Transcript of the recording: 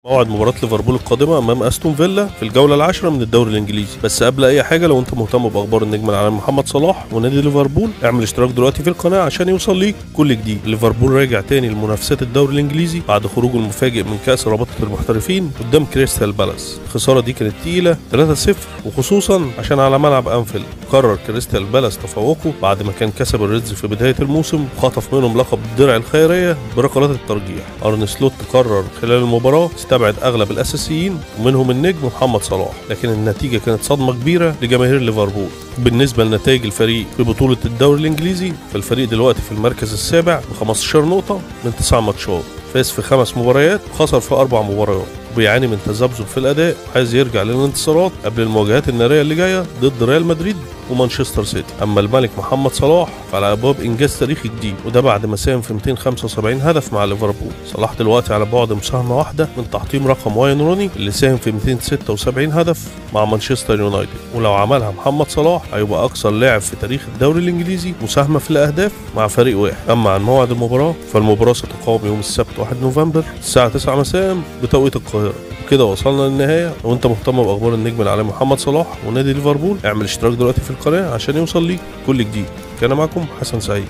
موعد مباراة ليفربول القادمة أمام أستون فيلا في الجولة العاشرة من الدوري الإنجليزي. بس قبل أي حاجة، لو أنت مهتم بأخبار النجم العالمي محمد صلاح ونادي ليفربول، اعمل اشتراك دلوقتي في القناة عشان يوصل ليك كل جديد. ليفربول راجع تاني لمنافسات الدوري الإنجليزي بعد خروجه المفاجئ من كأس رابطة المحترفين قدام كريستال بالاس. الخسارة دي كانت تقيلة 3-0، وخصوصا عشان على ملعب أنفيلد. قرر كريستال بالاس تفوقه بعد ما كان كسب الريدز في بداية الموسم وخطف منهم لقب الدرع الخيرية بركلات الترجيح. أرن سلوت قرر خلال المباراة استبعد أغلب الأساسيين ومنهم النجم محمد صلاح، لكن النتيجة كانت صدمة كبيرة لجماهير ليفربول. بالنسبة لنتائج الفريق في بطولة الدوري الإنجليزي، فالفريق دلوقتي في المركز السابع ب15 نقطة من 9 ماتشات، فاز في 5 مباريات وخسر في 4 مباريات، وبيعاني من تذبذب في الأداء وعايز يرجع للانتصارات قبل المواجهات النارية اللي جاية ضد ريال مدريد ومانشستر سيتي. أما الملك محمد صلاح فعلى أبواب إنجاز تاريخي جديد، وده بعد ما ساهم في 275 هدف مع ليفربول. صلاح دلوقتي على بعد مساهمة واحدة من تحطيم رقم واين روني اللي ساهم في 276 هدف مع مانشستر يونايتد، ولو عملها محمد صلاح هيبقى أكثر لاعب في تاريخ الدوري الإنجليزي مساهمة في الأهداف مع فريق واحد. أما عن موعد المباراة، فالمباراة ستقام يوم السبت 1 نوفمبر الساعة 9 مساء بتوقيت القاهرة. وكده وصلنا للنهاية. لو انت مهتم باخبار النجم العالمي محمد صلاح ونادي ليفربول، اعمل اشتراك دلوقتي في القناة عشان يوصل ليك كل جديد. كان معكم حسن سعيد.